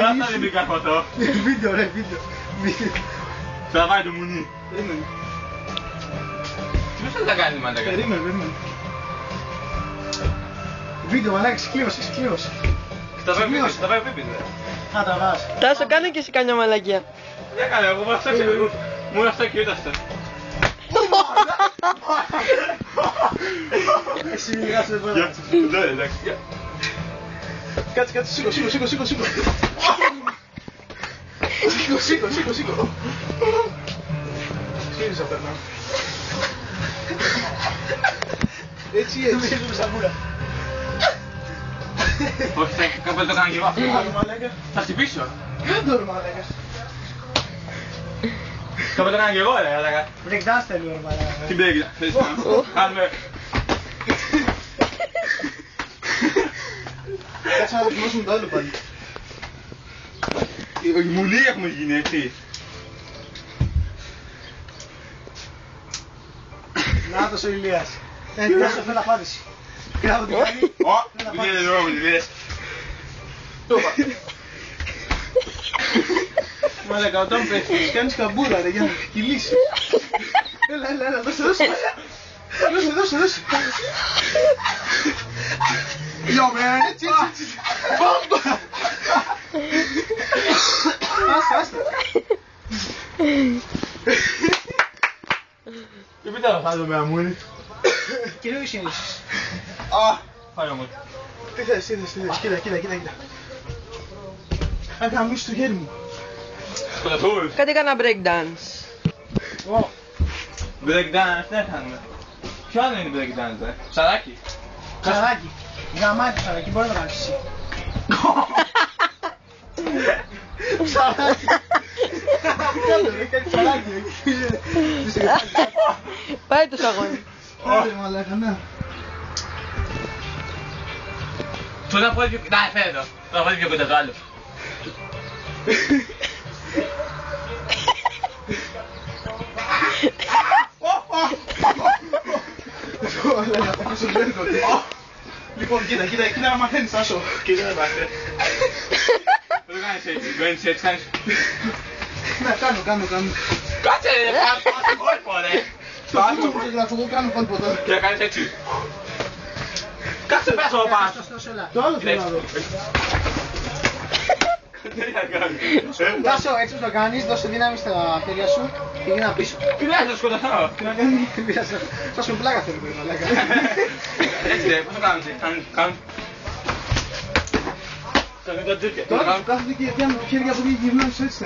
Ράσα δεν μπήκα φωτό. Βίντεο ρε, βίντεο. Τραβάει το μουνί. Τι πώς θα τα κάνεις μαλάκα. Περίμενε. Βίντεο μαλάκα, κλείωσε. Τα πάει ο Πίπης ρε. Να τα βάζει. Τάσο, κάνε και εσύ καμιά μαλακία. Δεν έκανε, εγώ μόνο αυτό ξέρω. Μόνο αυτό και ούτε αυτό. Εσύ μιλάς εδώ. Ναι, εντάξει. Κάτσε, σήκω. Σήκω. Σύνησα περνάω. Έτσι. Σήκω σαμούρα. Όχι, κάπου το κάνω και εγώ αυτό. Άλλο μαλάκα. Θα χτυπήσω. Κάντο ρε μαλάκα. Κάπου το κάνω και εγώ ρε μαλάκα. Breakdance θέλει ρε μαλάκα. Τι μπέγγι, θες να κάνουμε. Κάτσε να δοκιμάσουμε το άλλο πάλι. Μουλή έχουμε γίνει έτσι. Νάτος ο Ηλίας. Κάτσε θέλω απάντηση. Κάτω την κάνει. Ω, δεν είναι νόμο, τι δες. Το είπα. Μαλάκα, όταν πέφτεις κάνεις καμπούρα ρε για να κυλήσει. Έλα, δώσε. Δώσε. Yo man, έτσι. Άστα. Και πείτε θα το με αμούνι. Κυρίως συνήθως. Α, πάει όμως. Τι θες, κοίτα. Αν γαμίσεις το χέρι μου. Σκοτωθούς. Κάτι έκανα breakdance. Breakdance, τι έκαναμε. Ποιο άλλο είναι breakdance ρε. Ψαράκι. Ψαράκι. Γαμάκι ψαράκι, μπορεί να το κάνεις εσύ. Ψαράκι. Κάνει ψαράκι. Πάει το σαγόνι. Άντε μαλάκα, ναι. Του να πω πιο... Να, φέρε το. Να πω πιο κοντά το άλλο. Λοιπόν, κοίτα να μαθαίνεις, Άσο. Και δεν είμαστε. Δεν το κάνεις έτσι, μπαίνεις έτσι, κάνεις... Ναι, κάνω. Κάτσε ρε, πάσε κόλπο ρε. Το άσο που γράφω, εγώ κάνω κόλπο τώρα. Και να κάνεις έτσι. Κάτσε πέσω από πάνω. Το άλλο θέλω να δω. Άσο, έτσι που το κάνεις, δώσε δύναμη στα χέρια σου και γίνα πίσω. Τι λες, θα σκοτωθώ. Τι να κάνει, θα σου πλάκα θέλω παιδί μαλάκα. Έτσι ρε, πώς το κάνεις, κάνεις. Τώρα σου κάθονται και πιάνουν χέρια από εκεί γυρνάνε έτσι.